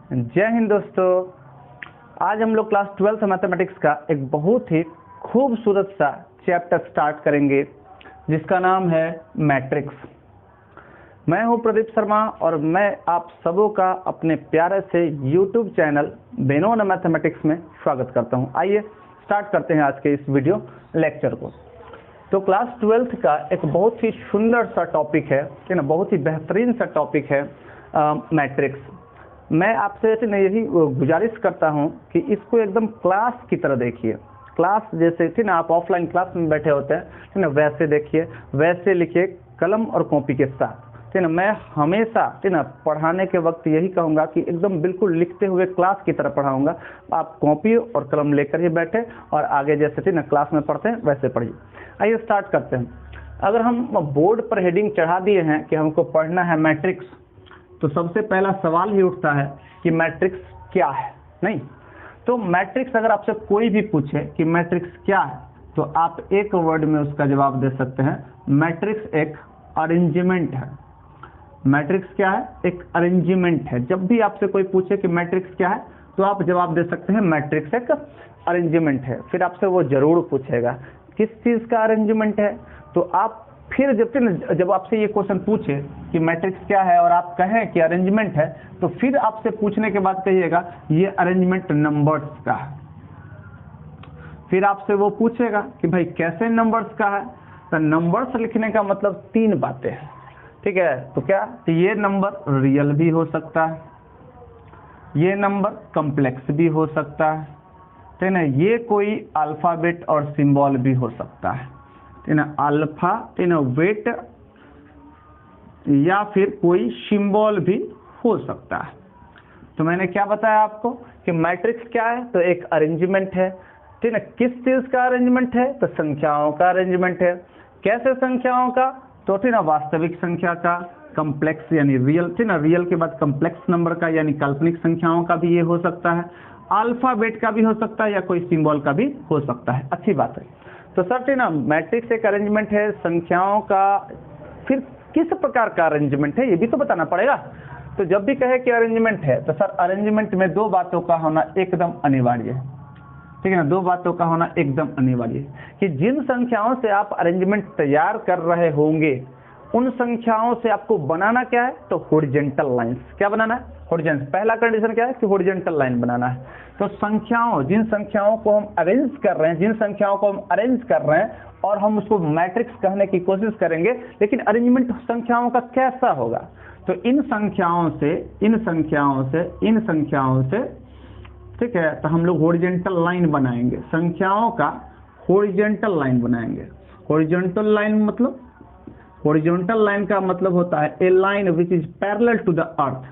जय हिंद दोस्तों। आज हम लोग क्लास 12th मैथमेटिक्स का एक बहुत ही खूबसूरत सा चैप्टर स्टार्ट करेंगे जिसका नाम है मैट्रिक्स। मैं हूं प्रदीप शर्मा और मैं आप सबों का अपने प्यारे से यूट्यूब चैनल बेनोन मैथमेटिक्स में स्वागत करता हूं। आइए स्टार्ट करते हैं आज के इस वीडियो लेक्चर को। तो क्लास 12th का एक बहुत ही सुंदर सा टॉपिक है ना, बहुत ही बेहतरीन सा टॉपिक है मैट्रिक्स। मैं आपसे यही गुजारिश करता हूं कि इसको एकदम क्लास की तरह देखिए। क्लास जैसे थी ना, आप ऑफलाइन क्लास में बैठे होते हैं ना, वैसे देखिए, वैसे लिखिए कलम और कॉपी के साथ, ठीक ना। मैं हमेशा ठीक ना पढ़ाने के वक्त यही कहूँगा कि एकदम बिल्कुल लिखते हुए क्लास की तरह पढ़ाऊँगा। आप कॉपी और कलम लेकर ही बैठे और आगे जैसे थी ना क्लास में पढ़ते हैं वैसे पढ़िए। आइए स्टार्ट करते हैं। अगर हम बोर्ड पर हेडिंग चढ़ा दिए हैं कि हमको पढ़ना है मैट्रिक्स, तो सबसे पहला सवाल ही उठता है कि मैट्रिक्स क्या है। नहीं तो मैट्रिक्स अगर आपसे कोई भी पूछे कि मैट्रिक्स क्या है, तो आप एक वर्ड में उसका जवाब दे सकते हैं, मैट्रिक्स एक अरेंजमेंट है। मैट्रिक्स क्या है? एक अरेंजमेंट है। जब भी आपसे कोई पूछे कि मैट्रिक्स क्या है, तो आप जवाब दे सकते हैं मैट्रिक्स एक अरेंजमेंट है। फिर आपसे वो जरूर पूछेगा किस चीज का अरेंजमेंट है, तो आप फिर जब आपसे ये क्वेश्चन पूछे कि मैट्रिक्स क्या है और आप कहें कि अरेंजमेंट है, तो फिर आपसे पूछने के बाद कहिएगा ये अरेंजमेंट नंबर्स का है। फिर आपसे वो पूछेगा कि भाई कैसे नंबर्स का है, तो नंबर्स लिखने का मतलब तीन बातें हैं, ठीक है। तो क्या, तो ये नंबर रियल भी हो सकता है, ये नंबर कॉम्प्लेक्स भी हो सकता है, ठीक ना। ये कोई अल्फाबेट और सिंबल भी हो सकता है, ठीक ना, अल्फा ठीक ना वेट या फिर कोई सिंबल भी हो सकता है। तो मैंने क्या बताया आपको कि मैट्रिक्स क्या है? तो एक अरेंजमेंट है, ठीक ना। किस चीज का अरेंजमेंट है? तो संख्याओं का अरेंजमेंट है। कैसे संख्याओं का? तो ठीक ना वास्तविक संख्या का, कॉम्प्लेक्स यानी रियल, ठीक ना, रियल के बाद कॉम्प्लेक्स नंबर का यानी काल्पनिक संख्याओं का भी ये हो सकता है, अल्फाबेट का भी हो सकता है या कोई सिंबल का भी हो सकता है। अच्छी बात है। तो सर ठीक ना मैट्रिक्स एक अरेंजमेंट है संख्याओं का, फिर किस प्रकार का अरेंजमेंट है ये भी तो बताना पड़ेगा। तो जब भी कहे कि अरेंजमेंट है, तो सर अरेंजमेंट में दो बातों का होना एकदम अनिवार्य है, ठीक है ना। दो बातों का होना एकदम अनिवार्य है कि जिन संख्याओं से आप अरेंजमेंट तैयार कर रहे होंगे, उन संख्याओं से आपको बनाना क्या है? तो हॉरिजॉन्टल लाइंस। क्या बनाना है? हॉरिजॉन्टल। पहला कंडीशन क्या है कि हॉरिजॉन्टल लाइन बनाना है। तो संख्याओं, जिन संख्याओं को हम अरेंज कर रहे हैं, जिन संख्याओं को हम अरेंज कर रहे हैं और हम उसको मैट्रिक्स कहने की कोशिश करेंगे, लेकिन अरेंजमेंट संख्याओं का कैसा होगा? तो इन संख्याओं से ठीक है, तो हम लोग हॉरिजॉन्टल लाइन बनाएंगे, संख्याओं का हॉरिजॉन्टल लाइन बनाएंगे। हॉरिजॉन्टल लाइन मतलब, हॉरिजॉन्टल लाइन का मतलब होता है a line which is parallel to the earth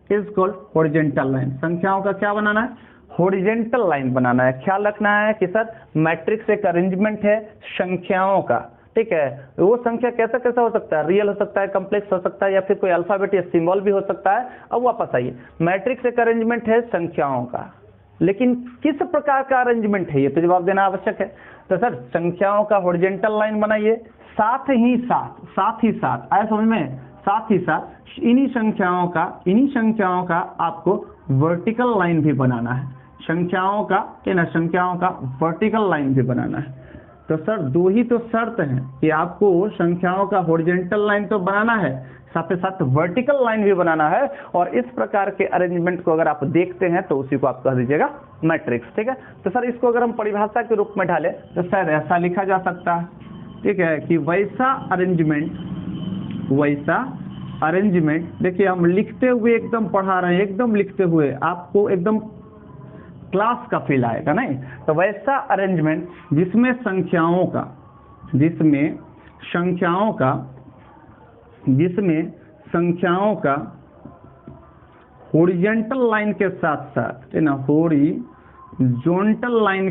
is called horizontal line. संख्याओं का क्या बनाना है? हॉरिजॉन्टल लाइन बनाना है। ख्याल रखना है कि सर मैट्रिक्स एक अरेंजमेंट है संख्याओं का, ठीक है। वो संख्या कैसा कैसा हो सकता है? रियल हो सकता है, कॉम्प्लेक्स हो सकता है या फिर कोई अल्फाबेट या सिंबल भी हो सकता है। अब वापस आइए, मैट्रिक्स एक अरेंजमेंट है संख्याओं का, लेकिन किस प्रकार का अरेंजमेंट है ये तो जवाब देना आवश्यक है। तो सर संख्याओं का हॉरिजॉन्टल लाइन बनाइए, साथ ही साथ आया समझ में, साथ ही साथ इन्हीं संख्याओं का आपको वर्टिकल लाइन भी बनाना है। संख्याओं का वर्टिकल लाइन भी बनाना है। तो सर दो ही तो शर्त हैं कि आपको संख्याओं का हॉरिजॉन्टल लाइन तो बनाना है, साथ ही साथ वर्टिकल लाइन भी बनाना है। और इस प्रकार के अरेंजमेंट को अगर आप देखते हैं तो उसी को आप कह दीजिएगा मैट्रिक्स, ठीक है। तो सर इसको अगर हम परिभाषा के रूप में ढालें तो सर ऐसा लिखा जा सकता है, ठीक है, कि वैसा अरेंजमेंट देखिए हम लिखते हुए एकदम पढ़ा रहे हैं, एकदम लिखते हुए आपको एकदम क्लास का फील आएगा। नहीं तो वैसा अरेंजमेंट जिसमें संख्याओं का हॉरिजॉन्टल लाइन के साथ साथ, है ना, हॉरिजॉन्टल लाइन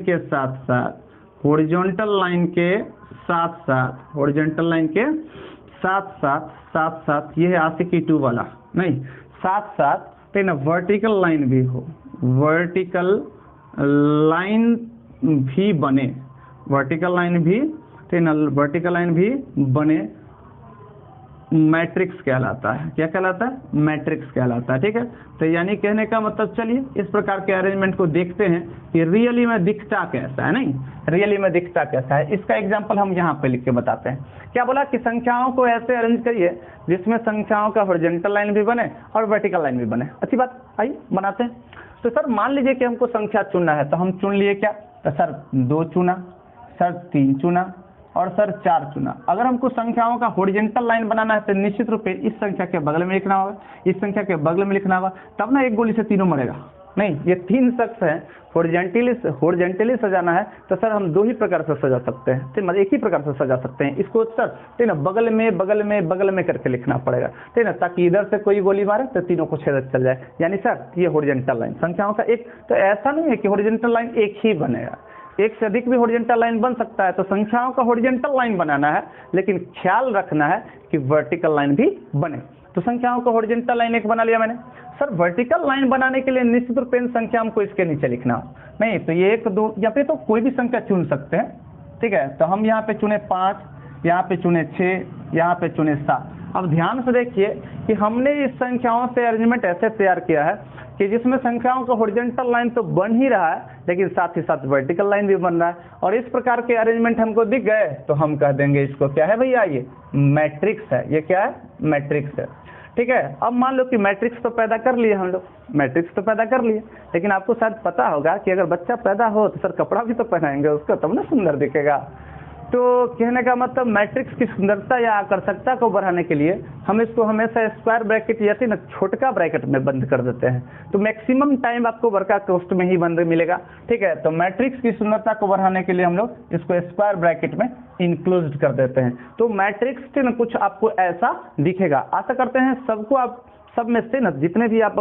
के साथ ये है आशिकी 2 वाला, नहीं, साथ है ना वर्टिकल लाइन भी हो, वर्टिकल लाइन भी बने, वर्टिकल लाइन भी बने मैट्रिक्स कहलाता है। क्या कहलाता है? मैट्रिक्स कहलाता है। ठीक है, तो यानी कहने का मतलब, चलिए इस प्रकार के अरेंजमेंट को देखते हैं कि रियली में दिखता कैसा है। नहीं, रियली में दिखता कैसा है, इसका एग्जांपल हम यहाँ पे लिख के बताते हैं। क्या बोला कि संख्याओं को ऐसे अरेंज करिए जिसमें संख्याओं का हॉरिजॉन्टल लाइन भी बने और वर्टिकल लाइन भी बने। अच्छी बात, आइए बनाते हैं। तो सर मान लीजिए कि हमको संख्या चुनना है, तो हम चुन लिए क्या? तो सर 2 चुना, सर 3 चुना और सर 4 चुना। अगर हमको संख्याओं का हॉरिजॉन्टल लाइन बनाना है तो निश्चित रूप से इस संख्या के बगल में लिखना होगा, इस संख्या के बगल में लिखना होगा, तब ना एक गोली से तीनों मरेगा। नहीं, ये 3 शख्स हैं, हॉरिजॉन्टली सजाना है तो सर हम 2 ही प्रकार से सजा सकते हैं, मतलब एक ही प्रकार से सजा सकते हैं इसको सर। ठीक है, बगल में करके लिखना पड़ेगा। ठीक है, ताकि इधर से कोई गोली मारे तो तीनों को छेद चल जाए। यानी सर ये हॉरिजॉन्टल लाइन संख्याओं का एक, तो ऐसा नहीं है कि हॉरिजॉन्टल लाइन एक ही बनेगा, एक से अधिक भी हॉरिजॉन्टल लाइन बन सकता है। तो संख्याओं का हॉरिजॉन्टल लाइन बनाना है, लेकिन ख्याल रखना है कि वर्टिकल लाइन भी बने। तो संख्याओं का हॉरिजॉन्टल लाइन एक बना लिया मैंने। सर वर्टिकल लाइन बनाने के लिए निश्चित रूप से संख्या हमको इसके नीचे लिखना हो। नहीं तो ये 1 2 या फिर तो कोई भी संख्या चुन सकते हैं। ठीक है, तो हम यहाँ पे चुने 5, यहाँ पे चुने 6, यहाँ पे चुने 7। अब ध्यान से देखिए कि हमने इस संख्याओं से अरेंजमेंट ऐसे तैयार किया है कि जिसमें संख्याओं का हॉरिजॉन्टल लाइन तो बन ही रहा है, लेकिन साथ ही साथ वर्टिकल लाइन भी बन रहा है। और इस प्रकार के अरेंजमेंट हमको दिख गए तो हम कह देंगे इसको क्या है भैया? ये मैट्रिक्स है। ये क्या है? मैट्रिक्स है। ठीक है, अब मान लो कि मैट्रिक्स तो पैदा कर लिए हम लोग, मैट्रिक्स तो पैदा कर लिए, लेकिन आपको शायद पता होगा कि अगर बच्चा पैदा हो तो सर कपड़ा भी तो पहनाएंगे उसको, तब ना सुंदर दिखेगा। तो कहने का मतलब मैट्रिक्स की सुंदरता या आकर्षकता को बढ़ाने के लिए हम इसको हमेशा स्क्वायर ब्रैकेट या ना छोटका ब्रैकेट में बंद कर देते हैं, तो मैक्सिमम टाइम आपको बड़का कोष्ठ में ही बंद मिलेगा। ठीक है, तो मैट्रिक्स की सुंदरता को बढ़ाने के लिए हम लोग इसको स्क्वायर ब्रैकेट में इंक्लोज कर देते हैं। तो मैट्रिक्स ना कुछ आपको ऐसा दिखेगा। आशा करते हैं सबको, आप सब में से ना जितने भी आप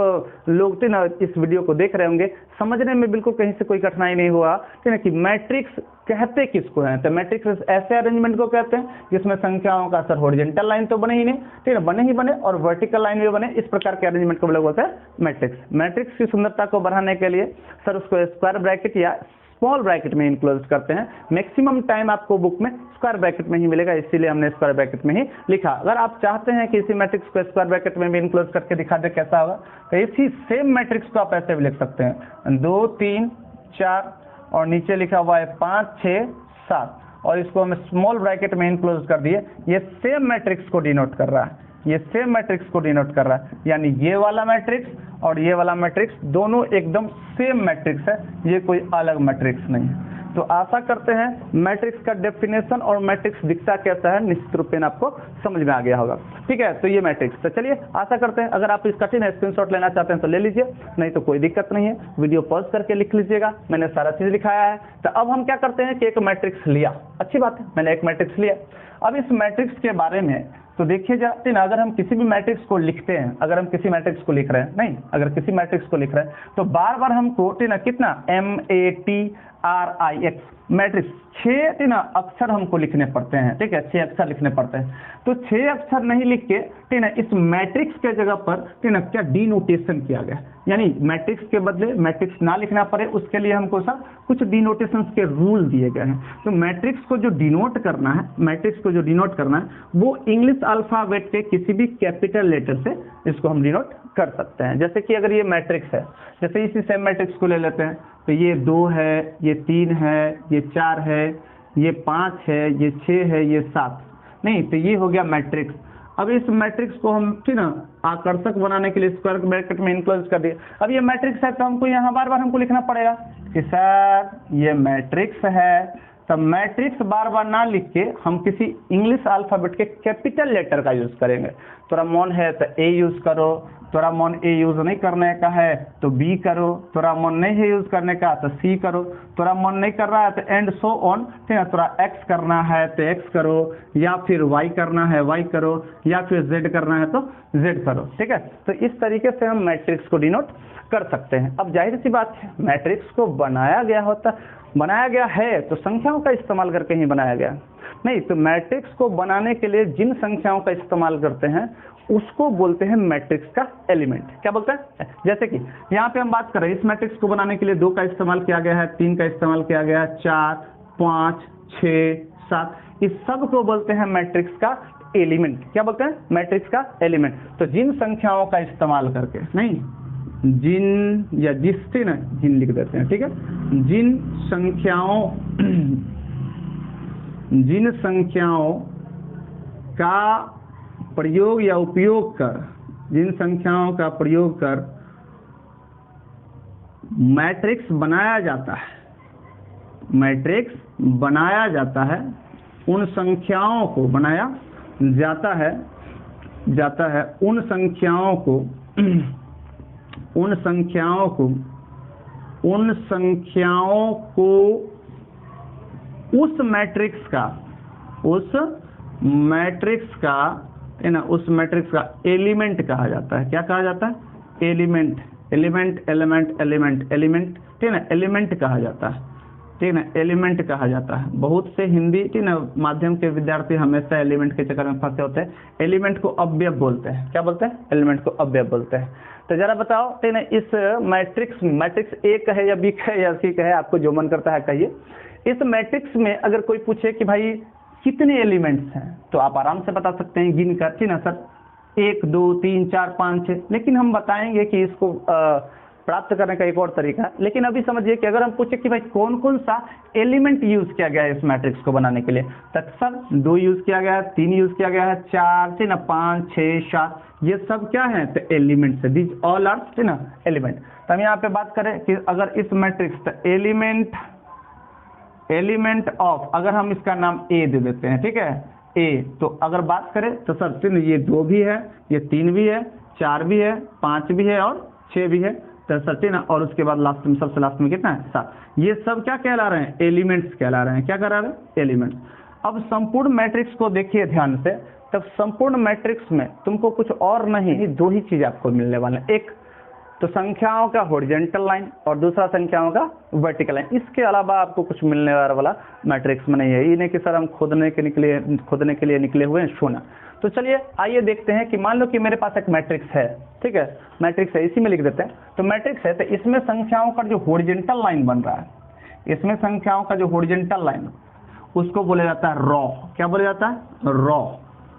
लोग थे ना इस वीडियो को देख रहे होंगे, समझने में बिल्कुल कहीं से कोई कठिनाई नहीं हुआ। ठीक है कि मैट्रिक्स कहते किसको हैं? तो मैट्रिक्स ऐसे अरेंजमेंट को कहते हैं जिसमें संख्याओं का सर हॉरिजॉन्टल लाइन तो बने ही नहीं, ठीक है, बने ही बने और वर्टिकल लाइन भी बने। इस प्रकार के अरेंजमेंट को लोग बोलते हैं मैट्रिक्स। मैट्रिक्स की सुंदरता को बढ़ाने के लिए सर उसको स्क्वायर ब्रैकेट या स्मॉल ब्रैकेट में इनक्लोज करते हैं। मैक्सिमम टाइम आपको बुक में स्क्वायर ब्रैकेट में ही मिलेगा, इसीलिए हमने स्क्वायर ब्रैकेट में ही लिखा। अगर आप चाहते हैं कि इसी मैट्रिक्स को स्क्वायर ब्रैकेट में भी इनक्लोज करके दिखा दे कैसा होगा, तो इसी सेम मैट्रिक्स को आप ऐसे भी लिख सकते हैं 2 3 4 और नीचे लिखा हुआ है 5 6 7 और इसको हम स्मॉल ब्रैकेट में इनक्लोज कर दिए। ये सेम मैट्रिक्स को डिनोट कर रहा है, ये सेम मैट्रिक्स को डिनोट कर रहा है। यानी ये वाला मैट्रिक्स और ये वाला मैट्रिक्स दोनों एकदम सेम मैट्रिक्स है, ये कोई अलग मैट्रिक्स नहीं है। तो आशा करते हैं मैट्रिक्स का डेफिनेशन और मैट्रिक्स दिखता कैसा है निश्चित रूप से आपको समझ में आ गया होगा। ठीक है, तो ये मैट्रिक्स। तो चलिए आशा करते हैं अगर आप इस कठिन है स्क्रीनशॉट लेना चाहते हैं तो ले लीजिए, नहीं तो कोई दिक्कत नहीं है, वीडियो पॉज करके लिख लीजिएगा, मैंने सारा चीज लिखाया है। तो अब हम क्या करते हैं कि एक मैट्रिक्स लिया, अच्छी बात है, मैंने एक मैट्रिक्स लिया। अब इस मैट्रिक्स के बारे में तो देखिए जाते ना, अगर हम किसी भी मैट्रिक्स को लिखते हैं, अगर हम किसी मैट्रिक्स को लिख रहे हैं, नहीं अगर किसी मैट्रिक्स को लिख रहे हैं तो बार बार हमको ना कितना MATRIX मैट्रिक्स 6 अक्षर हमको लिखने पड़ते हैं। ठीक है, 6 अक्षर लिखने पड़ते हैं। तो 6 अक्षर नहीं लिख के ठीक है इस मैट्रिक्स के जगह पर ठीक है क्या डिनोटेशन किया गया, यानी मैट्रिक्स के बदले मैट्रिक्स ना लिखना पड़े उसके लिए हमको सर कुछ डिनोटेशन के रूल दिए गए हैं। तो मैट्रिक्स को जो डिनोट करना है, मैट्रिक्स को जो डिनोट करना है वो इंग्लिश अल्फाबेट के किसी भी कैपिटल लेटर से इसको हम डिनोट कर सकते हैं। जैसे कि अगर ये मैट्रिक्स है, जैसे इसी सेम मैट्रिक्स को ले लेते हैं, तो ये 2 है, ये 3 है, ये 4 है, ये 5 है, ये 6 है, ये 7, नहीं तो ये हो गया मैट्रिक्स। अब इस मैट्रिक्स को हम ठीक ना आकर्षक बनाने के लिए स्क्वायर ब्रैकेट में इनक्लोज कर दिए। अब ये मैट्रिक्स है तो हमको यहाँ बार बार हमको लिखना पड़ेगा कि सर ये मैट्रिक्स है। तब मैट्रिक्स बार बार ना लिख के हम किसी इंग्लिश अल्फाबेट के कैपिटल लेटर का यूज करेंगे। तोरा मन है तो ए यूज करो, तोरा मन ए यूज नहीं करने का है तो बी करो, तोरा मन नहीं है यूज करने का तो सी करो, तोरा मन नहीं कर रहा है तो एंड सो ऑन, ठीक है, तोरा एक्स करना है तो एक्स करो, या फिर वाई करना है वाई करो, या फिर जेड करना है तो जेड करो। ठीक है, तो इस तरीके से हम मैट्रिक्स को डिनोट कर सकते हैं। अब जाहिर सी बात है मैट्रिक्स को बनाया गया है तो संख्याओं का इस्तेमाल करके ही बनाया गया, नहीं तो मैट्रिक्स को बनाने के लिए जिन संख्याओं का इस्तेमाल करते हैं उसको बोलते हैं मैट्रिक्स का एलिमेंट। क्या बोलते हैं? जैसे कि यहाँ पे हम बात कर रहे हैं इस मैट्रिक्स को बनाने के लिए 2 का इस्तेमाल किया गया है, 3 का इस्तेमाल किया गया है, 4 5 6 7, इस सब को बोलते हैं मैट्रिक्स का एलिमेंट, क्या बोलते हैं, मैट्रिक्स का एलिमेंट। तो जिन संख्याओं का इस्तेमाल करके, नहीं जिन या जिससे ना, जिन लिख देते हैं, ठीक है, जिन संख्याओं का प्रयोग या उपयोग कर, जिन संख्याओं का प्रयोग कर मैट्रिक्स बनाया जाता है, मैट्रिक्स बनाया जाता है, उन संख्याओं को बनाया जाता है उन संख्याओं को उस मैट्रिक्स का एलिमेंट कहा जाता है। क्या कहा जाता है, एलिमेंट, ठीक है ना, एलिमेंट कहा जाता है, ठीक है ना, एलिमेंट कहा जाता है। बहुत से हिंदी, ठीक है ना, माध्यम के विद्यार्थी हमेशा एलिमेंट के चक्कर में फंसे होते हैं। एलिमेंट को अवयव बोलते हैं। क्या बोलते हैं, एलिमेंट को अवयव बोलते हैं। तो जरा बताओ, ठीक है ना, इस मैट्रिक्स ए का है या बी का है या सी का है, आपको जो मन करता है कहिए। इस मैट्रिक्स में अगर कोई पूछे कि भाई कितने एलिमेंट्स हैं, तो आप आराम से बता सकते हैं गिन कर, ठीक है ना सर, 1 2 3 4 5 6। लेकिन हम बताएंगे कि इसको प्राप्त करने का एक और तरीका है। लेकिन अभी समझिए कि अगर हम पूछे कि भाई कौन कौन सा एलिमेंट यूज किया गया है इस मैट्रिक्स को बनाने के लिए, तो सर 2 यूज किया गया है, 3 यूज किया गया है, 4, ठीक है ना, 5 6 7, ये सब क्या है, तो एलिमेंट्स है। दीज ऑल आर, ठीक है ना, एलिमेंट। तो हम यहाँ पे बात करें कि अगर इस मैट्रिक्स का एलिमेंट ऑफ, अगर हम इसका नाम ए दे देते हैं, ठीक है, ए, तो अगर बात करें तो सर ये 2 भी है, ये 3 भी है, 4 भी है, 5 भी है और 6 भी है, तो सर ना, और उसके बाद लास्ट में, सबसे लास्ट में कितना है, 7। ये सब क्या कहला रहे हैं, एलिमेंट्स कहला रहे हैं। क्या कह रहे हैं, एलिमेंट्स। अब संपूर्ण मैट्रिक्स को देखिए ध्यान से, तब संपूर्ण मैट्रिक्स में तुमको कुछ और नहीं, 2 ही चीज आपको मिलने वाला है। एक तो संख्याओं का हॉरिजॉन्टल लाइन और दूसरा संख्याओं का वर्टिकल लाइन। इसके अलावा आपको कुछ मिलने वाला मैट्रिक्स में नहीं है। ये नहीं कि सर हम खोदने के लिए निकले हुए हैं, शोना। तो चलिए आइए देखते हैं कि मान लो कि मेरे पास एक मैट्रिक्स है, ठीक है, मैट्रिक्स है, इसी में लिख देते हैं। तो मैट्रिक्स है, तो इसमें संख्याओं का जो हॉरिजॉन्टल लाइन बन रहा है, इसमें संख्याओं का जो हॉरिजॉन्टल लाइन, उसको बोला जाता है रॉ। क्या बोला जाता है, रॉ।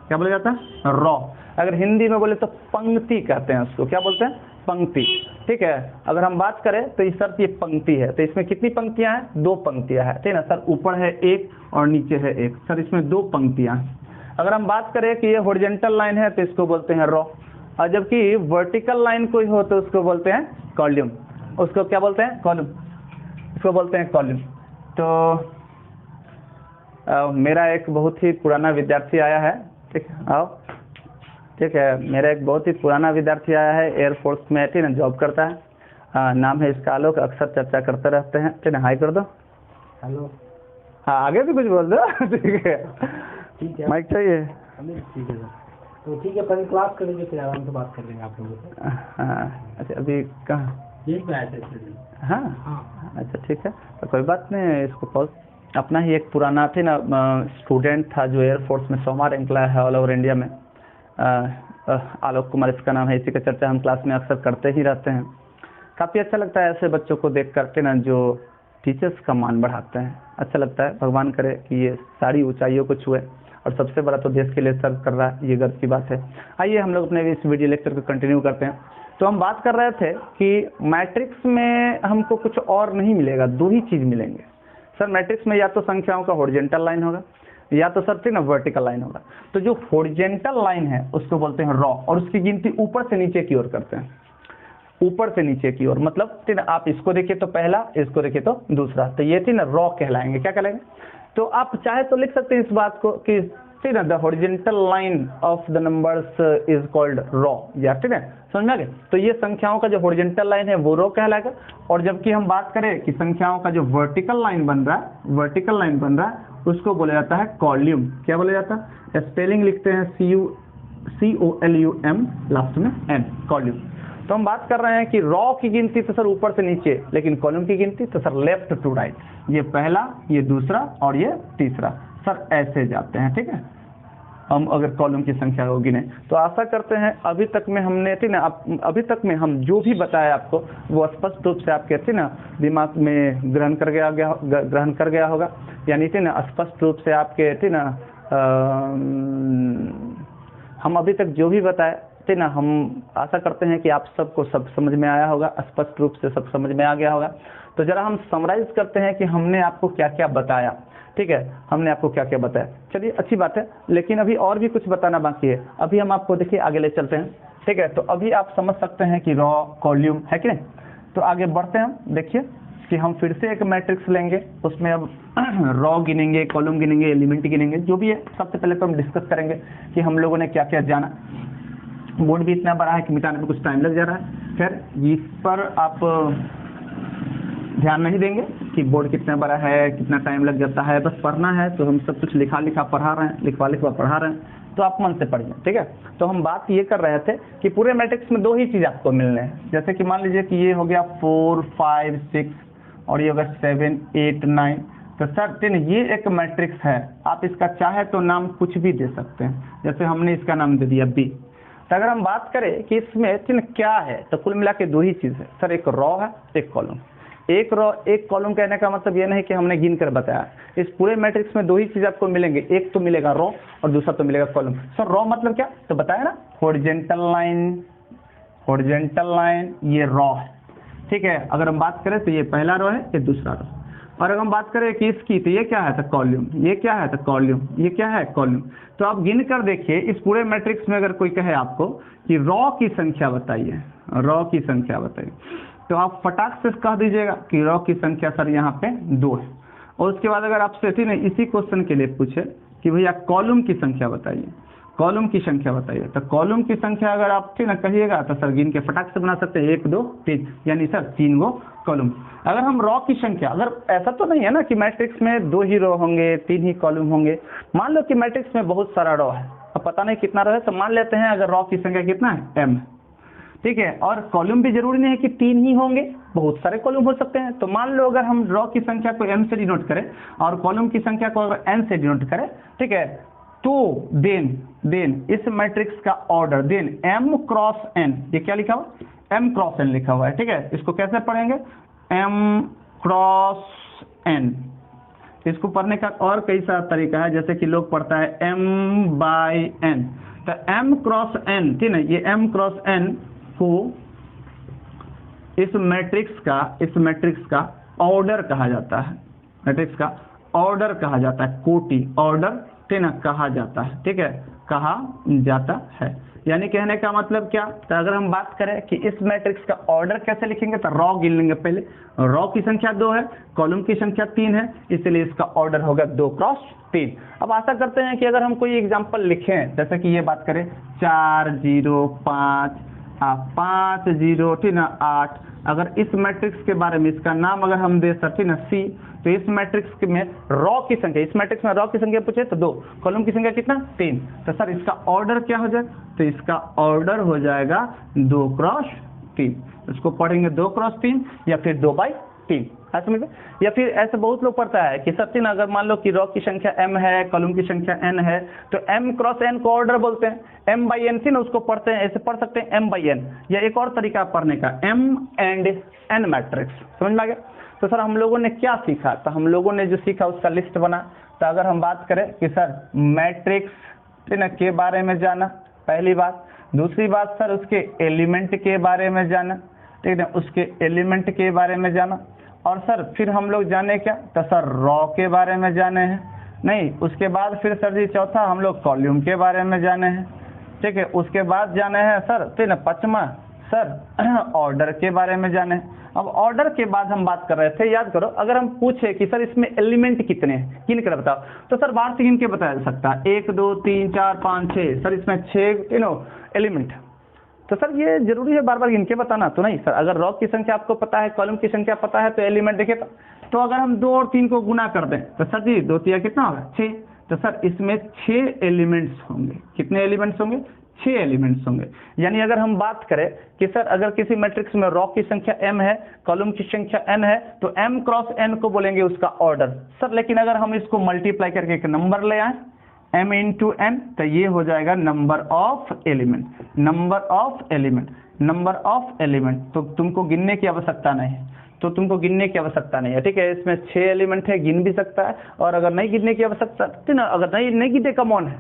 क्या बोला जाता है, रॉ। अगर हिंदी में बोले तो पंक्ति कहते हैं उसको। क्या बोलते हैं, पंक्ति, ठीक है। अगर हम बात करें तो इस सर ये पंक्ति है, तो इसमें कितनी पंक्तियां हैं, 2 पंक्तियां हैं, ठीक है ना सर। ऊपर है 1 और नीचे है 1, सर इसमें 2 पंक्तियां हैं। अगर हम बात करें कि ये हॉरिजॉन्टल लाइन है तो इसको बोलते हैं रॉ, और जबकि वर्टिकल लाइन कोई हो तो उसको बोलते हैं कॉलम। उसको क्या बोलते हैं, कॉलम, इसको बोलते हैं कॉलम। तो मेरा एक बहुत ही पुराना विद्यार्थी आया है, ठीक है, आओ, ठीक है, मेरा एक बहुत ही पुराना विद्यार्थी आया है, एयरफोर्स में, ठीक है ना, जॉब करता है। नाम है इसका आलोक, अक्सर चर्चा करते रहते हैं, ठीक है, हाई कर दो, हेलो। हाँ, आगे भी कुछ बोल दो, ठीक है, माइक चाहिए, ठीक है। तो ठीक है, पहले क्लास करेंगे, फिर आराम से बात कर लेंगे आप लोगों से। हाँ, अच्छा, अभी कहाँ, हाँ, अच्छा, ठीक है, तो कोई बात नहीं, इसको पॉज। अपना ही एक पुराना, थे ना, स्टूडेंट था जो एयरफोर्स में 100वां रैंक लाया है ऑल ओवर इंडिया में। आलोक कुमार इसका नाम है। इसी का चर्चा हम क्लास में अक्सर करते ही रहते हैं। काफ़ी अच्छा लगता है ऐसे बच्चों को देख करके ना, जो टीचर्स का मान बढ़ाते हैं। अच्छा लगता है, भगवान करे कि ये सारी ऊंचाइयों को छुए, और सबसे बड़ा तो देश के लिए सर्व कर रहा है, ये गर्व की बात है। आइए हम लोग अपने इस वीडियो लेक्चर को कंटिन्यू करते हैं। तो हम बात कर रहे थे कि मैट्रिक्स में हमको कुछ और नहीं मिलेगा, 2 ही चीज़ मिलेंगे सर मैट्रिक्स में। या तो संख्याओं का हॉरिजॉन्टल लाइन होगा, या तो सर ना वर्टिकल लाइन होगा। तो जो हॉरिजॉन्टल लाइन है उसको बोलते हैं रॉ, और उसकी गिनती ऊपर से नीचे की ओर करते हैं, ऊपर से नीचे की ओर। मतलब ठीक है, आप इसको देखिए तो पहला, इसको देखिए तो दूसरा, तो ये थी ना रॉ कहलाएंगे। क्या कहलाएंगे, तो आप चाहे तो लिख सकते हैं इस बात को कि ठीक है, the horizontal line of the numbers is called raw, या ठीक है, समझ में आ गया। तो ये संख्याओं का जो हॉरिजॉन्टल लाइन है वो रॉ कहलाएगा। और जबकि हम बात करें कि संख्याओं का जो वर्टिकल लाइन बन रहा है, वर्टिकल लाइन बन रहा है, उसको बोला जाता है कॉल्यूम। क्या बोला जाता है, स्पेलिंग लिखते हैं COLUM, लास्ट में N, कॉल्यूम। तो हम बात कर रहे हैं कि रॉ की गिनती तो सर ऊपर से नीचे, लेकिन कॉलम की गिनती तो सर लेफ्ट टू राइट। ये पहला, ये दूसरा और ये तीसरा, सर ऐसे जाते हैं। ठीक है, हम अगर कॉलम की संख्या को गिने तो आशा करते हैं अभी तक में हमने थी ना, अभी तक में हम जो भी बताया आपको वो स्पष्ट रूप से आपके थी ना दिमाग में ग्रहण कर गया होगा, यानी थी ना स्पष्ट रूप से आपके थी ना हम अभी तक जो भी बताए थे ना, हम आशा करते हैं कि आप सबको सब समझ में आया होगा, स्पष्ट रूप से सब समझ में आ गया होगा। तो जरा हम समराइज करते हैं कि हमने आपको क्या क्या बताया। ठीक है, हमने आपको क्या क्या बताया। चलिए अच्छी बात है, लेकिन अभी और भी कुछ बताना बाकी है। अभी हम आपको देखिए आगे ले चलते हैं। ठीक है, तो अभी आप समझ सकते हैं कि रॉ कॉल्यूम है कि नहीं। तो आगे बढ़ते हैं हम। देखिए कि हम फिर से एक मैट्रिक्स लेंगे, उसमें अब रॉ गिनेंगे, कॉलम गिनेंगे, एलिमेंट गिनेंगे, जो भी है। सबसे पहले तो हम डिस्कस करेंगे कि हम लोगों ने क्या क्या जाना। बोर्ड भी इतना बड़ा है कि मिटाने में कुछ टाइम लग जा रहा है। खैर इस पर आप ध्यान नहीं देंगे कि बोर्ड कितना बड़ा है, कितना टाइम लग जाता है, बस पढ़ना है। तो हम सब कुछ लिखा लिखा पढ़ा रहे हैं, लिखवा लिखवा पढ़ा रहे हैं, तो आप मन से पढ़िए। ठीक है, तो हम बात ये कर रहे थे कि पूरे मैट्रिक्स में दो ही चीज़ आपको मिलने हैं। जैसे कि मान लीजिए कि ये हो गया 4 5 6 और ये होगा 7 8 9। तो सर ये एक मैट्रिक्स है, आप इसका चाहे तो नाम कुछ भी दे सकते हैं। जैसे हमने इसका नाम दे दिया बी। तो अगर हम बात करें कि इसमें क्या है, तो कुल मिला के दो ही चीज़ है सर, एक रॉ है, एक कॉलम। एक रॉ एक कॉलम कहने का मतलब ये नहीं कि हमने गिन कर बताया। इस पूरे मैट्रिक्स में दो ही चीज़ आपको मिलेंगे, एक तो मिलेगा रॉ और दूसरा तो मिलेगा कॉलम। सर रॉ मतलब क्या, तो बताया ना, हॉरिजॉन्टल लाइन, हॉरिजॉन्टल लाइन ये रॉ है। ठीक है, अगर हम बात करें तो ये पहला रो है, ये दूसरा रो। और अगर हम बात करें कि इसकी, तो ये क्या है, तो कॉलम। ये क्या है, तो कॉलम। ये क्या है, कॉलम। तो आप गिन कर देखिए इस पूरे मैट्रिक्स में अगर कोई कहे आपको कि रॉ की संख्या बताइए, रॉ की संख्या बताइए, तो आप फटाक से कह दीजिएगा कि रॉ की संख्या सर यहाँ पे 2 है। और उसके बाद अगर आपसे इसी क्वेश्चन के लिए पूछे कि भैया कॉलम की संख्या बताइए, कॉलम की संख्या बताइए, तो कॉलम की संख्या अगर आप कहिएगा तो सर गिन के फटाक से बना सकते हैं, 1 2 3, यानी सर 3 गो कॉलम। अगर हम रॉ की संख्या, अगर ऐसा तो नहीं है ना कि मैट्रिक्स में 2 ही रो होंगे, 3 ही कॉलम होंगे। मान लो कि मैट्रिक्स में बहुत सारा रो है, अब पता नहीं कितना रो है, तो मान लेते हैं अगर रॉ की संख्या कितना है, m। ठीक है, और कॉलम भी जरूरी नहीं है कि 3 ही होंगे, बहुत सारे कॉलम हो सकते हैं। तो मान लो अगर हम रॉ की संख्या को m से डिनोट करें और कॉलम की संख्या को अगर n से डिनोट करें, ठीक है, तो देन इस मैट्रिक्स का order, then m cross n, ये क्या लिखा हुआ, m क्रॉस n लिखा हुआ है। ठीक है, इसको कैसे पढ़ेंगे, m क्रॉस n। इसको पढ़ने का और कई सारा तरीका है, जैसे कि लोग पढ़ता है m/n। तो m क्रॉस n, ठीक है, ये m क्रॉस n को इस मैट्रिक्स का ऑर्डर कहा जाता है, मैट्रिक्स का ऑर्डर कहा जाता है, कोटि ऑर्डर कहा जाता है। ठीक है, कहा जाता है, यानी कहने का मतलब क्या। तो अगर हम बात करें कि इस मैट्रिक्स का ऑर्डर कैसे लिखेंगे, तो रॉ गिन लेंगे पहले। रॉ की संख्या 2 है, कॉलम की संख्या 3 है, इसलिए इसका ऑर्डर होगा 2 क्रॉस 3। अब आशा करते हैं कि अगर हम कोई एग्जाम्पल लिखें, जैसे कि ये बात करें 4 0 5 5 0, ठीक ना 8। अगर इस मैट्रिक्स के बारे में इसका नाम अगर हम दे सकते ना सी, तो इस मैट्रिक्स में रॉ की संख्या, इस मैट्रिक्स में रॉ की संख्या पूछे तो 2, कॉलम की संख्या कितना 3। तो सर इसका ऑर्डर क्या हो जाएगा, तो इसका ऑर्डर हो जाएगा 2 क्रॉस 3। इसको पढ़ेंगे 2 क्रॉस 3 या फिर 2/3, ऐसा समझ में। या फिर ऐसे बहुत लोग पढ़ता है कि सर अगर मान लो कि रॉ की संख्या m है, कॉलम की संख्या n है, तो m क्रॉस n को ऑर्डर बोलते हैं। m/n थी ना, उसको पढ़ते हैं, ऐसे पढ़ सकते हैं m/n, या एक और तरीका पढ़ने का m and n मैट्रिक्स। समझ में आ गया। तो सर हम लोगों ने क्या सीखा, तो हम लोगों ने जो सीखा उसका लिस्ट बना। तो अगर हम बात करें कि सर मैट्रिक्स के बारे में जाना, पहली बात। दूसरी बात सर उसके एलिमेंट के बारे में जाना, ठीक है, उसके एलिमेंट के बारे में जाना। और सर फिर हम लोग जाने क्या, तो सर रॉ के बारे में जाने हैं, नहीं उसके बाद फिर सर जी चौथा हम लोग कॉलम के बारे में जाने हैं, ठीक है। उसके बाद जाने हैं सर फिर पांचवा सर ऑर्डर के बारे में जाने हैं। अब ऑर्डर के बाद हम बात कर रहे थे, याद करो, अगर हम पूछे कि सर इसमें एलिमेंट कितने हैं, गिन कर बताओ, तो सर बाहर से गिन के बताया जा सकता है 1 2 3 4 5 6। सर इसमें 6 एलिमेंट। तो सर ये जरूरी है बार बार गिन के बताना तो नहीं सर। अगर रॉ की संख्या आपको पता है, कॉलम की संख्या पता है, तो एलिमेंट देखिए। तो अगर हम 2 और 3 को गुना कर दें तो सर जी 2 3 कितना होगा 6। तो सर इसमें 6 एलिमेंट्स होंगे। कितने एलिमेंट्स होंगे, 6 एलिमेंट्स होंगे। यानी अगर हम बात करें कि सर अगर किसी मैट्रिक्स में रॉ की संख्या m है, कॉलम की संख्या n है, तो m क्रॉस n को बोलेंगे उसका ऑर्डर सर। लेकिन अगर हम इसको मल्टीप्लाई करके एक नंबर ले आए m इंटू n, तो ये हो जाएगा number of element, number of element, number of element. तो तुमको गिनने की आवश्यकता नहीं है, तो तुमको गिनने की आवश्यकता नहीं है, ठीक है। इसमें 6 एलिमेंट है, गिन भी सकता है, और अगर नहीं गिनने की आवश्यकता थी ना, अगर नहीं गिने कॉमन है,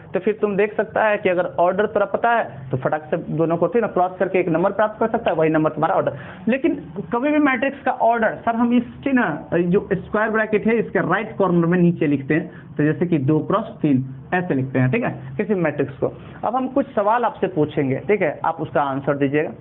तो फिर तुम देख सकता है कि अगर ऑर्डर तेरा पता है तो फटाक से दोनों को ना क्रॉस करके एक नंबर प्राप्त कर सकता है, वही नंबर तुम्हारा ऑर्डर। लेकिन कभी भी मैट्रिक्स का ऑर्डर सर हम इसके ना जो स्क्वायर ब्रैकेट है इसके राइट कॉर्नर में नीचे लिखते हैं, तो जैसे कि 2 × 3 ऐसे लिखते हैं, ठीक है, किसी मैट्रिक्स को। अब हम कुछ सवाल आपसे पूछेंगे, ठीक है, आप उसका आंसर दीजिएगा।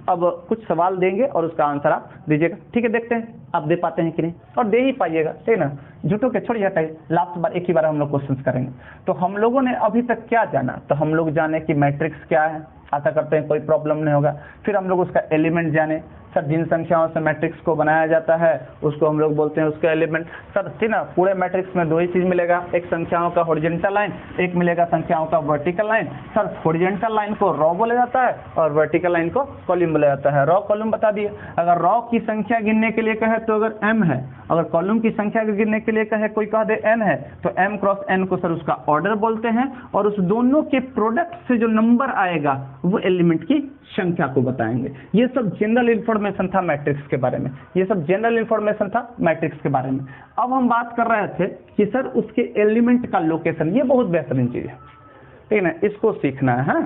अब कुछ सवाल देंगे और उसका आंसर आप दीजिएगा, ठीक है। देखते हैं आप दे पाते हैं कि नहीं, और दे ही पाइएगा, ठीक है ना, झूठों के छोड़िए, हटाइए। लास्ट बार एक ही बार हम लोग क्वेश्चंस करेंगे। तो हम लोगों ने अभी तक क्या जाना, तो हम लोग जाने कि मैट्रिक्स क्या है, आशा करते हैं कोई प्रॉब्लम नहीं होगा। फिर हम लोग उसका एलिमेंट जाने, सर जिन संख्याओं से मैट्रिक्स को बनाया जाता है उसको हम लोग बोलते हैं उसका एलिमेंट। सर थी ना, पूरे मैट्रिक्स में 2 ही चीज मिलेगा, एक संख्याओं का हॉरिजॉन्टल लाइन, एक मिलेगा संख्याओं का vertical line. Sir horizontal line को रो बोला जाता है और वर्टिकल लाइन को कॉलम बोला जाता है। रो कॉलम बता दिए, अगर रो की संख्या गिनने के लिए कहे तो अगर m है, अगर कॉलम की संख्या को गिनने के लिए कहे कोई कह दे n है, तो m × n को सर उसका ऑर्डर बोलते हैं, और उस दोनों के प्रोडक्ट से जो नंबर आएगा वो एलिमेंट की संख्या को बताएंगे। ये सब जनरल इंफॉर्मेशन था मैट्रिक्स के बारे में, ये सब जनरल इंफॉर्मेशन था मैट्रिक्स के बारे में। अब हम बात कर रहे थे कि सर उसके एलिमेंट का लोकेशन, ये बहुत बेहतरीन चीज है, ठीक है ना, इसको सीखना है।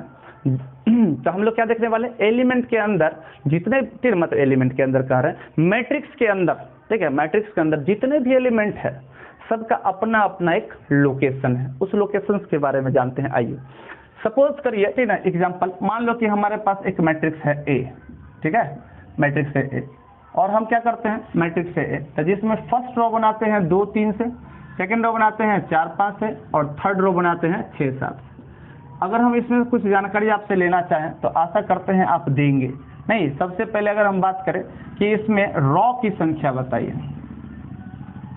तो हम लोग क्या देखने वाले, एलिमेंट के अंदर जितने, मतलब एलिमेंट के अंदर कह रहे हैं मैट्रिक्स के अंदर, ठीक है, मैट्रिक्स के अंदर जितने भी एलिमेंट है सबका अपना अपना एक लोकेशन है। उस लोकेशन के बारे में जानते हैं। आइए सपोज करिए, ठीक है, एग्जांपल मान लो कि हमारे पास एक मैट्रिक्स है ए, ठीक है, मैट्रिक्स है ए, और हम क्या करते हैं मैट्रिक्स है ए, तो जिसमें फर्स्ट रो बनाते हैं 2 3 से, सेकंड रो बनाते हैं 4 5 से, और थर्ड रो बनाते हैं 6 7 से। अगर हम इसमें कुछ जानकारी आपसे लेना चाहें तो आशा करते हैं आप देंगे। नहीं, सबसे पहले अगर हम बात करें कि इसमें रो की संख्या बताइए,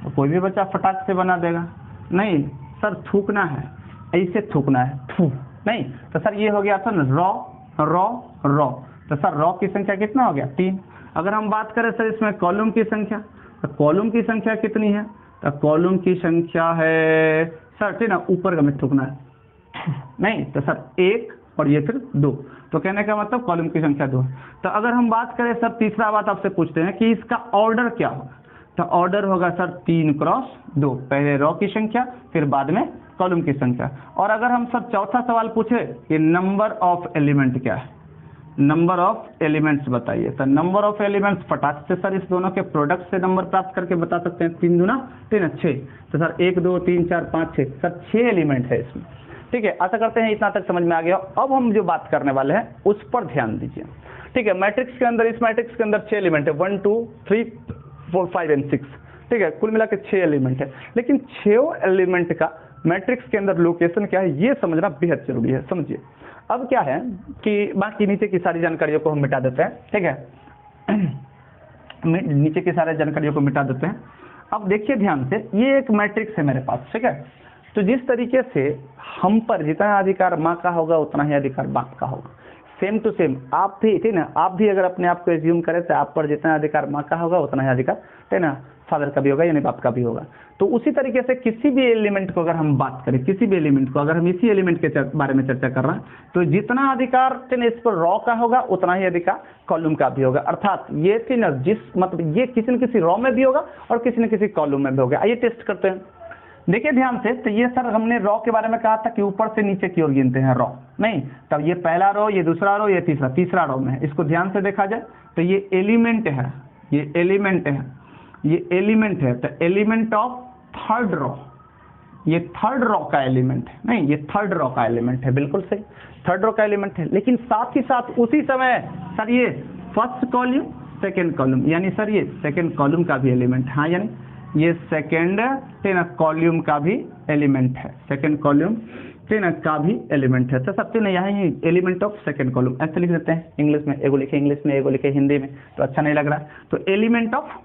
तो कोई भी बच्चा फटाक से बना देगा। नहीं सर थूकना है, ऐसे थूकना है, थू नहीं, तो सर ये हो गया था ना रो रो रो, तो सर रो की संख्या कितना हो गया 3। अगर हम बात करें सर इसमें कॉलम की संख्या, तो कॉलम की संख्या कितनी है, तो कॉलम की संख्या है सर, ठीक ना, ऊपर का में थूकना है, नहीं तो सर 1 और ये फिर 2, तो कहने का मतलब कॉलम की संख्या 2। तो अगर हम बात करें सर तीसरा बात आपसे पूछते हैं कि इसका ऑर्डर क्या होगा, तो ऑर्डर होगा सर 3 × 2, पहले रो की संख्या फिर बाद में कॉलम की संख्या। और अगर हम सर चौथा सवाल पूछे कि नंबर ऑफ एलिमेंट क्या है, नंबर ऑफ एलिमेंट्स बताइए, तो नंबर ऑफ एलिमेंट्स फटाक से सर इस दोनों के प्रोडक्ट से नंबर प्राप्त करके बता सकते हैं। 3 दूना 3 6, तो सर 1 2 3 4 5 6, सर 6 एलिमेंट है इसमें, ठीक है। आशा करते हैं इतना तक समझ में आ गया। अब हम जो बात करने वाले हैं उस पर ध्यान दीजिए, ठीक है। मैट्रिक्स के अंदर, इस मैट्रिक्स के अंदर 6 एलिमेंट है, 1 2 3 4 5 और 6, ठीक है, कुल मिला के 6 एलिमेंट है। लेकिन 6 एलिमेंट का मैट्रिक्स के अंदर लोकेशन क्या है ये समझना बेहद जरूरी है, समझिए। अब क्या है कि बाकी नीचे की सारी जानकारियों को हम मिटा देते हैं, ठीक है, नीचे की सारी जानकारियों को मिटा देते हैं। अब देखिए ध्यान से, ये एक मैट्रिक्स है मेरे पास, ठीक है। तो जिस तरीके से हम पर जितना अधिकार माँ का होगा उतना ही अधिकार बाप का होगा, सेम टू सेम आप भी, ठीक ना, आप भी अगर अपने आप को एज्यूम करें तो आप पर जितना अधिकार माँ का होगा उतना ही अधिकार, ठीक ना, फादर का भी होगा यानी बाप का भी होगा। तो उसी तरीके से किसी भी एलिमेंट को अगर हम बात करें, किसी भी एलिमेंट को अगर हम इसी एलिमेंट के बारे में चर्चा कर रहे हैं, तो जितना अधिकार इस पर रो का होगा उतना ही अधिकार कॉलम का भी होगा। अर्थात ये थी ना, जिस मतलब ये किसी न किसी रो में भी होगा और किसी न किसी कॉलम में भी होगा। आइए टेस्ट करते हैं, देखिए ध्यान से। तो ये सर हमने रो के बारे में कहा था कि ऊपर से नीचे की ओर गिनते हैं रो, नहीं, तब ये पहला रो, ये दूसरा रो, ये तीसरा रो में है। इसको ध्यान से देखा जाए तो ये एलिमेंट है, ये एलिमेंट है, ये एलिमेंट है, तो एलिमेंट ऑफ थर्ड रो, ये थर्ड रो का एलिमेंट है, नहीं ये थर्ड रो का एलिमेंट है, बिल्कुल सही, थर्ड रो का एलिमेंट है। लेकिन साथ ही साथ उसी समय सर ये फर्स्ट कॉलम सेकंड कॉलम, यानी सर ये सेकंड कॉलम का भी एलिमेंट है, हाँ, यानी ये सेकंड कॉलम का भी एलिमेंट है, सेकंड कॉलम का भी एलिमेंट है। तो सबसे नहीं यहाँ ही एलिमेंट ऑफ सेकंड कॉलम ऐसे लिख देते हैं इंग्लिश में, एगो लिखे इंग्लिश में, एगो लिखे हिंदी में, तो अच्छा नहीं लग रहा। तो एलिमेंट ऑफ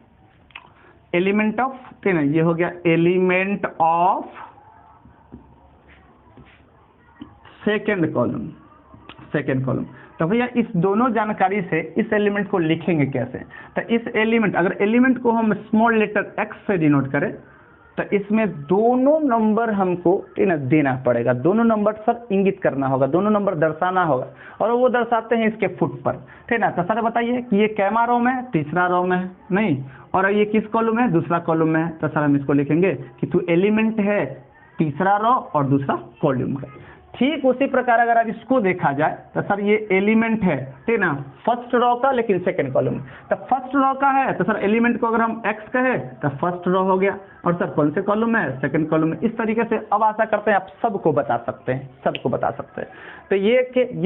ठीक है, ये हो गया एलिमेंट ऑफ सेकंड कॉलम। तो भैया इस दोनों जानकारी से इस एलिमेंट को लिखेंगे कैसे? तो इस एलिमेंट, अगर एलिमेंट को हम स्मॉल लेटर x से डिनोट करें तो इसमें दोनों नंबर हमको देना पड़ेगा, दोनों नंबर सर इंगित करना होगा, दोनों नंबर दर्शाना होगा, और वो दर्शाते हैं इसके फुट पर, ठीक ना। तो सर बताइए कि ये कैमा रो में है, तीसरा रो में है नहीं, और ये किस कॉलम है, दूसरा कॉलम में है। तो सर हम इसको लिखेंगे कि तू एलिमेंट है तीसरा रो और दूसरा कॉलम का। ठीक उसी प्रकार अगर अब इसको देखा जाए तो सर ये एलिमेंट है, ठीक ना, फर्स्ट रो का लेकिन सेकंड कॉलम। तो फर्स्ट रो का है तो सर एलिमेंट को अगर हम एक्स कहे तो फर्स्ट रो हो गया, और सर कौन से कॉलम में है, सेकंड कॉलम में। इस तरीके से अब आशा करते हैं आप सबको बता सकते हैं, सबको बता सकते हैं। तो ये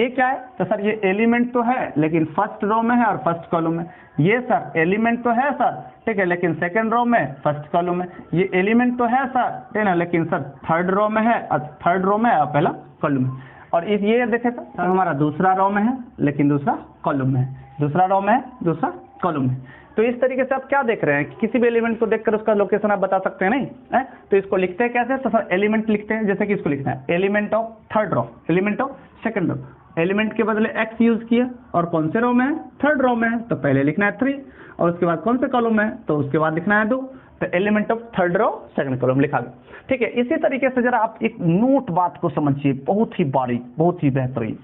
क्या है, तो सर ये एलिमेंट तो है लेकिन फर्स्ट रो में है और फर्स्ट कॉलम में। ये सर एलिमेंट तो है सर, ठीक है, लेकिन सेकंड रो में फर्स्ट कॉलम में। ये एलिमेंट तो है सर, ठीक है, लेकिन सर थर्ड रो में है, और थर्ड रो में और पहला कॉलम में। और इस ये देखे सर हमारा दूसरा रो में है लेकिन दूसरा कॉलम में है, दूसरा रो में है दूसरा कॉलम में। तो इस तरीके से आप क्या देख रहे हैं कि किसी भी एलिमेंट को देखकर उसका लोकेशन आप बता सकते हैं नहीं है। तो इसको लिखते हैं कैसे, तो सर एलिमेंट लिखते हैं, जैसे कि इसको लिखना है element of third row, element of second row. Element के बदले एक्स यूज किया और कौन से रो में है, थर्ड रो में है, तो पहले लिखना है 3, और उसके बाद कौन से कॉलम में है, तो उसके बाद लिखना है 2। तो element of third row second column लिखा गया, ठीक है। इसी तरीके से जरा आप एक नोट बात को समझिए, बहुत ही बारीक, बहुत ही बेहतरीन।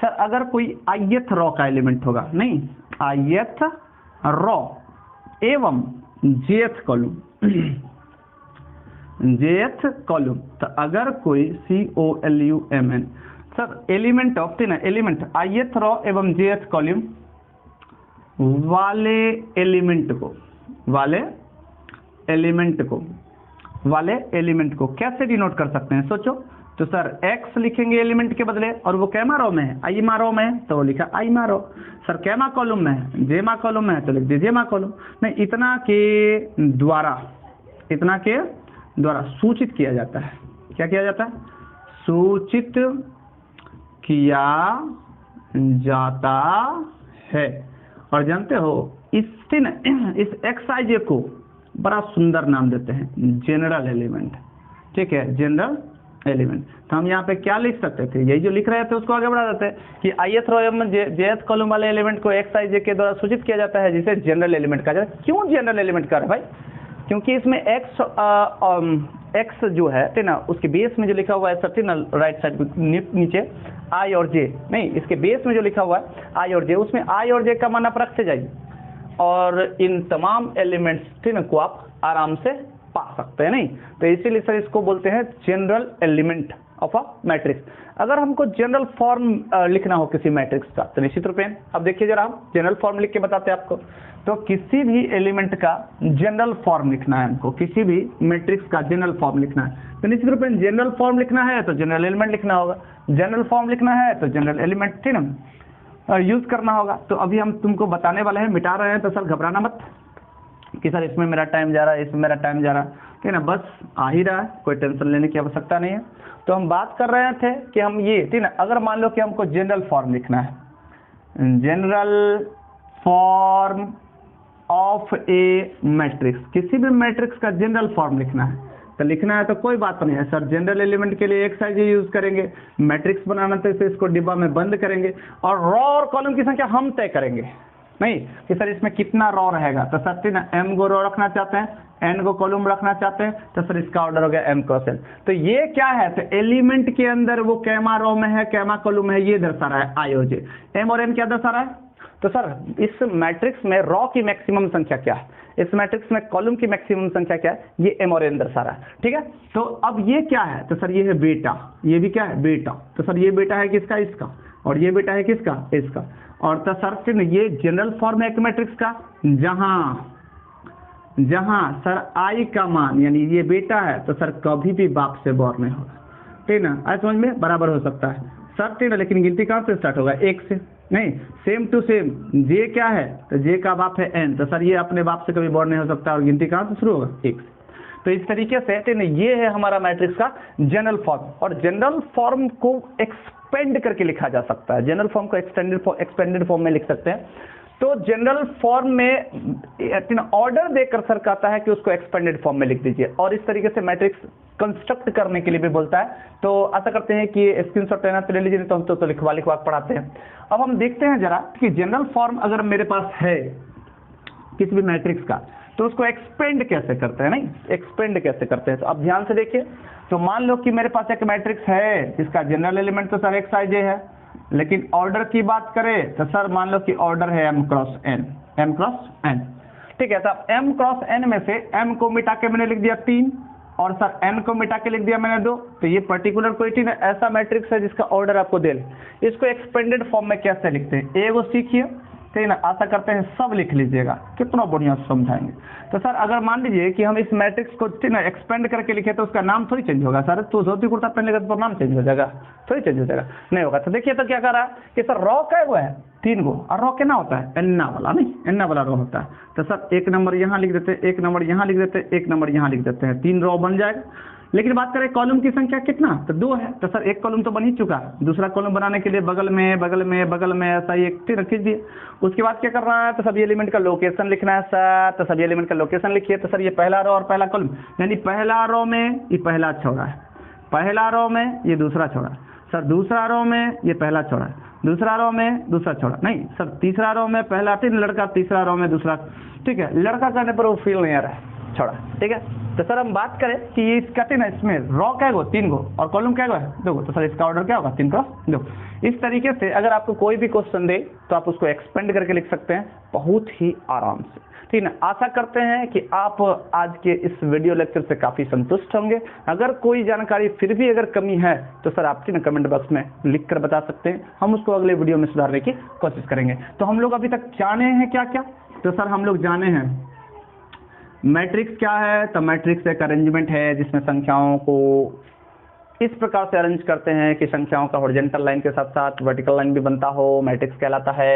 सर अगर कोई ith रो का एलिमेंट होगा, नहीं ith रो एवं jth कॉलम, jth कॉलम, तो अगर कोई COLUMN सर एलिमेंट ऑफ ना एलिमेंट ith रो एवं jth कॉलम वाले एलिमेंट को कैसे डिनोट कर सकते हैं, सोचो। तो सर x लिखेंगे एलिमेंट के बदले, और वो कैमा रो में है, आईमा रो में है, तो वो लिखा आईमा रो। सर कैमा कॉलम में है, जेमा कॉलम में है, तो लिख दीजिए जेमा कॉलम। नहीं, इतना के द्वारा सूचित किया जाता है। क्या किया जाता है, सूचित किया जाता है। और जानते हो इस xij को बड़ा सुंदर नाम देते हैं, जनरल एलिमेंट, ठीक है, जनरल एलिमेंट। तो हम यहाँ पे क्या लिख सकते थे, यही जो लिख रहे थे उसको आगे बढ़ा देते हैं कि ith रो एवं jth कॉलम वाले एलिमेंट को xij के द्वारा सूचित किया जाता है, जिसे जनरल एलिमेंट कहा जाता है। क्यों जनरल एलिमेंट कह रहे हैं भाई, क्योंकि इसमें x जो है, ठीक ना, उसके बेस में जो लिखा हुआ है सर, ना राइट साइड नीचे i और j, नहीं इसके बेस में जो लिखा हुआ है i और j, उसमें i और j का मान आप रखते जाइए, और इन तमाम एलिमेंट्स, ठीक ना, को आप आराम से पा सकते हैं। नहीं तो इसीलिए सर इसको बोलते हैं general element of a matrix. अगर हमको जनरल फॉर्म लिखना हो किसी मैट्रिक्स का, तो निश्चित रूप में अब देखिए जरा, हम जनरल फॉर्म लिख के बताते हैं आपको। तो किसी भी एलिमेंट का जनरल फॉर्म लिखना है हमको, किसी भी मैट्रिक्स का जनरल फॉर्म लिखना है, तो निश्चित रूप में जनरल फॉर्म लिखना है तो जनरल एलिमेंट लिखना होगा, जनरल फॉर्म लिखना है तो जनरल एलिमेंट, ठीक ना, यूज करना होगा। तो अभी हम तुमको बताने वाले हैं, मिटा रहे हैं, तो सर घबराना मत कि सर इसमें मेरा टाइम जा रहा है, इसमें मेरा टाइम जा रहा है, ठीक है ना, बस आ ही रहा है, कोई टेंशन लेने की आवश्यकता नहीं है। तो हम बात कर रहे थे कि हम ये, ठीक ना, अगर मान लो कि हमको जनरल फॉर्म लिखना है, general form of A matrix, किसी भी मैट्रिक्स का जनरल फॉर्म लिखना है, तो लिखना है तो कोई बात नहीं है सर, जनरल एलिमेंट के लिए xij यूज करेंगे, मैट्रिक्स बनाना तो इसको डिब्बा में बंद करेंगे, और रो और कॉलम की संख्या हम तय करेंगे, नहीं कि सर इसमें कितना रो रहेगा। तो सर ना m गो रो रखना चाहते हैं, n गो कॉलम रखना चाहते हैं, तो सर इसका ऑर्डर हो गया m क्रॉस n। तो ये क्या है, तो एलिमेंट के अंदर वो कैमा रो में है, कैमा कॉलम में है, ये दर्शा रहा है i और j। m और n क्या दर्शा रहा है, तो सर इस मैट्रिक्स में रो की मैक्सिमम संख्या क्या है, इस मैट्रिक्स में कॉलम की मैक्सिमम संख्या क्या है, ये m और n दर्शा रहा है, ठीक है। तो अब ये क्या है, तो सर ये है बेटा, ये भी क्या है बेटा, तो सर ये बेटा है किसका, इसका, और ये बेटा है किसका, इसका। और तो सर ये जनरल फॉर्म है एक मैट्रिक्स का, जहां सर i का मान, यानी ये बेटा है, तो सर कभी भी बाप से बॉर नहीं होगा, ठीक ना, आज समझ में बराबर हो सकता है सर, ठीक है, लेकिन गिनती कहाँ से स्टार्ट होगा, 1 से, नहीं सेम टू सेम। j क्या है, तो j का बाप है n, तो सर ये अपने बाप से कभी बॉर नहीं हो सकता, और गिनती कहाँ से शुरू होगा, 1 से। तो इस तरीके से, ठीक है, ये है हमारा मैट्रिक्स का जनरल फॉर्म, और जनरल फॉर्म को एक्सपेंड करके लिखा जा सकता है, जनरल फॉर्म को एक्सपेंडेड फॉर्म में लिख सकते हैं। तो जनरल फॉर्म में ऑर्डर देकर सर कहता है कि उसको एक्सपेंडेड फॉर्म में लिख दीजिए, और इस तरीके से मैट्रिक्स कंस्ट्रक्ट करने के लिए भी बोलता है। तो आशा करते हैं कि स्क्रीनशॉट लेना तो ले लीजिए, तो हम तो लिखवा पढ़ाते हैं। अब हम देखते हैं जरा कि जनरल फॉर्म अगर मेरे पास है किसी भी मैट्रिक्स का, तो उसको एक्सपेंड कैसे करते हैं, नहीं एक्सपेंड कैसे करते हैं। तो अब ध्यान से देखिए, तो मान लो कि मेरे पास एक मैट्रिक्स है जिसका जनरल एलिमेंट तो सर एक्स आई जे है, लेकिन ऑर्डर की बात करें तो सर मान लो कि ऑर्डर है m क्रॉस n, ठीक है। तो अब m क्रॉस n में से m को मिटा के मैंने लिख दिया 3 और सर n को मिटा के लिख दिया मैंने 2, तो ये पर्टिकुलर क्वेश्चन है ऐसा मैट्रिक्स है जिसका ऑर्डर आपको दे ले। इसको एक्सपेंडेड फॉर्म में कैसे लिखते हैं, एगो सीखिए, ठीक है ना, आशा करते हैं सब लिख लीजिएगा, कितना बढ़िया समझाएंगे। तो सर अगर मान लीजिए कि हम इस मैट्रिक्स को ठीक ना एक्सपेंड करके लिखे तो उसका नाम थोड़ी चेंज होगा सर, तो धोती कुर्ता पहन लेगा तो नाम चेंज हो जाएगा, थोड़ी चेंज हो जाएगा, नहीं होगा। तो देखिए तो क्या कर रहा है कि सर रॉ क्या हुआ है 3 गो, और रॉ कितना होता है एन्ना वाला, नहीं एन्ना वाला रॉ होता है। तो सर 1 नंबर यहाँ लिख देते हैं, 1 नंबर यहाँ लिख देते हैं, 1 नंबर यहाँ लिख देते हैं, 3 रॉ बन जाएगा। लेकिन बात करें कॉलम की संख्या कितना, तो 2 है। तो सर एक कॉलम तो बन ही चुका, दूसरा कॉलम बनाने के लिए बगल में बगल में बगल में ऐसा ही एक रख दीजिए। उसके बाद क्या कर रहा है, तो सभी एलिमेंट का लोकेशन लिखना है सर, तो सभी एलिमेंट का लोकेशन लिखिए। तो सर ये पहला रो और पहला कॉलम, यानी पहला रो में ये पहला छोड़ा है, पहला रो में ये दूसरा छोड़ा है, सर दूसरा रो में ये पहला छोड़ा है, दूसरा रो में दूसरा छोड़ा, नहीं सर तीसरा रो में पहला 3 लड़का, तीसरा रो में दूसरा, ठीक है। लड़का करने पर वो फील नहीं आ रहा है, छोड़ा, ठीक है। तो सर हम बात करें कि ये इसका ना इसमें रॉ क्या गो 3 गो और कॉलम क्या गो है 2 गो, तो सर इसका ऑर्डर क्या होगा 3 क्रॉस 2। इस तरीके से अगर आपको कोई भी क्वेश्चन दे तो आप उसको एक्सपेंड करके लिख सकते हैं बहुत ही आराम से, ठीक है। आशा करते हैं कि आप आज के इस वीडियो लेक्चर से काफ़ी संतुष्ट होंगे। अगर कोई जानकारी फिर भी अगर कमी है तो सर आपकी ना कमेंट बॉक्स में लिख कर बता सकते हैं, हम उसको अगले वीडियो में सुधारने की कोशिश करेंगे। तो हम लोग अभी तक जाने हैं क्या क्या, तो सर हम लोग जाने हैं मैट्रिक्स क्या है। तो मैट्रिक्स एक अरेंजमेंट है जिसमें संख्याओं को इस प्रकार से अरेंज करते हैं कि संख्याओं का हॉरिजॉन्टल लाइन के साथ साथ वर्टिकल लाइन भी बनता हो, मैट्रिक्स कहलाता है।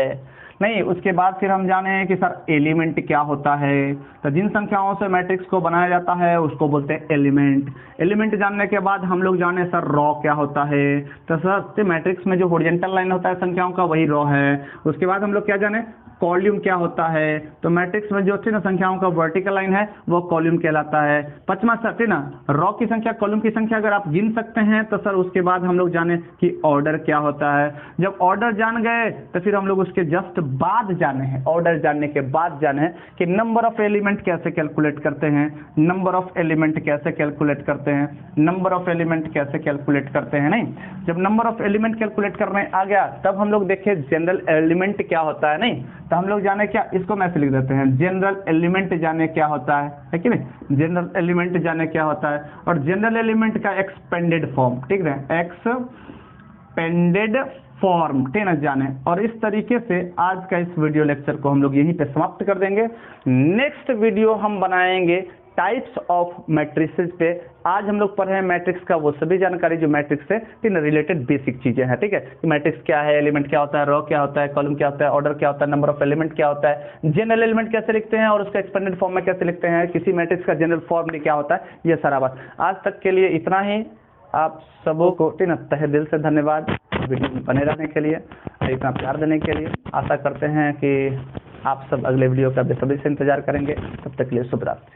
नहीं, उसके बाद फिर हम जाने कि सर एलिमेंट क्या होता है। तो जिन संख्याओं से मैट्रिक्स को बनाया जाता है उसको बोलते हैं एलिमेंट। एलिमेंट जानने के बाद हम लोग जाने सर रॉ क्या होता है। तो सर मैट्रिक्स में जो हॉरिजॉन्टल लाइन होता है संख्याओं का वही रॉ है। उसके बाद हम लोग क्या जाने कॉलम क्या होता है। तो मैट्रिक्स में जो थी ना संख्याओं का वर्टिकल लाइन है वो कॉलम कहलाता है। 5वां सर थी ना रॉ की संख्या कॉलम की संख्या अगर आप गिन सकते हैं तो सर उसके बाद हम लोग जाने कि ऑर्डर क्या होता है। जब ऑर्डर जान गए तो फिर हम लोग उसके जस्ट बाद जाने हैं, ऑर्डर जानने के बाद जाने हैं कि नंबर ऑफ एलिमेंट कैसे कैलकुलेट करते हैं, नंबर ऑफ एलिमेंट कैसे कैलकुलेट करते हैं, नंबर ऑफ एलिमेंट कैसे कैलकुलेट करते हैं। नहीं, जब नंबर ऑफ एलिमेंट कैलकुलेट करने आ गया तब हम लोग देखे जनरल एलिमेंट क्या होता है। नहीं, तो हम लोग जाने क्या, इसको मैं ऐसे लिख देते हैं जनरल एलिमेंट जाने क्या होता है कि नहीं, जनरल एलिमेंट जाने क्या होता है। और जनरल एलिमेंट का एक्सपेंडेड फॉर्म, ठीक है, एक्सपेंडेड फॉर्म, ठीक है जाने। और इस तरीके से आज का इस वीडियो लेक्चर को हम लोग यहीं पे समाप्त कर देंगे। नेक्स्ट वीडियो हम बनाएंगे टाइप्स ऑफ मैट्रिसेस पे। आज हम लोग पढ़ रहे हैं मैट्रिक्स का वो सभी जानकारी जो मैट्रिक्स से रिलेटेड बेसिक चीजें हैं, ठीक है। कि मैट्रिक्स क्या है, एलिमेंट क्या होता है, रो क्या होता है, कॉलम क्या होता है, ऑर्डर क्या होता है, नंबर ऑफ एलिमेंट क्या होता है, जनरल एलिमेंट कैसे लिखते हैं और उसका एक्सपेंडेड फॉर्म में कैसे लिखते हैं, किसी मैट्रिक्स का जनरल फॉर्म क्या होता है, ये सारा बात। आज तक के लिए इतना ही। आप सबों को ठीक ना तहे दिल से धन्यवाद वीडियो में बने रहने के लिए और इतना प्यार देने के लिए। आशा करते हैं कि आप सब अगले वीडियो का बेसब्री से इंतजार करेंगे। तब तक के लिए शुभ रात्रि।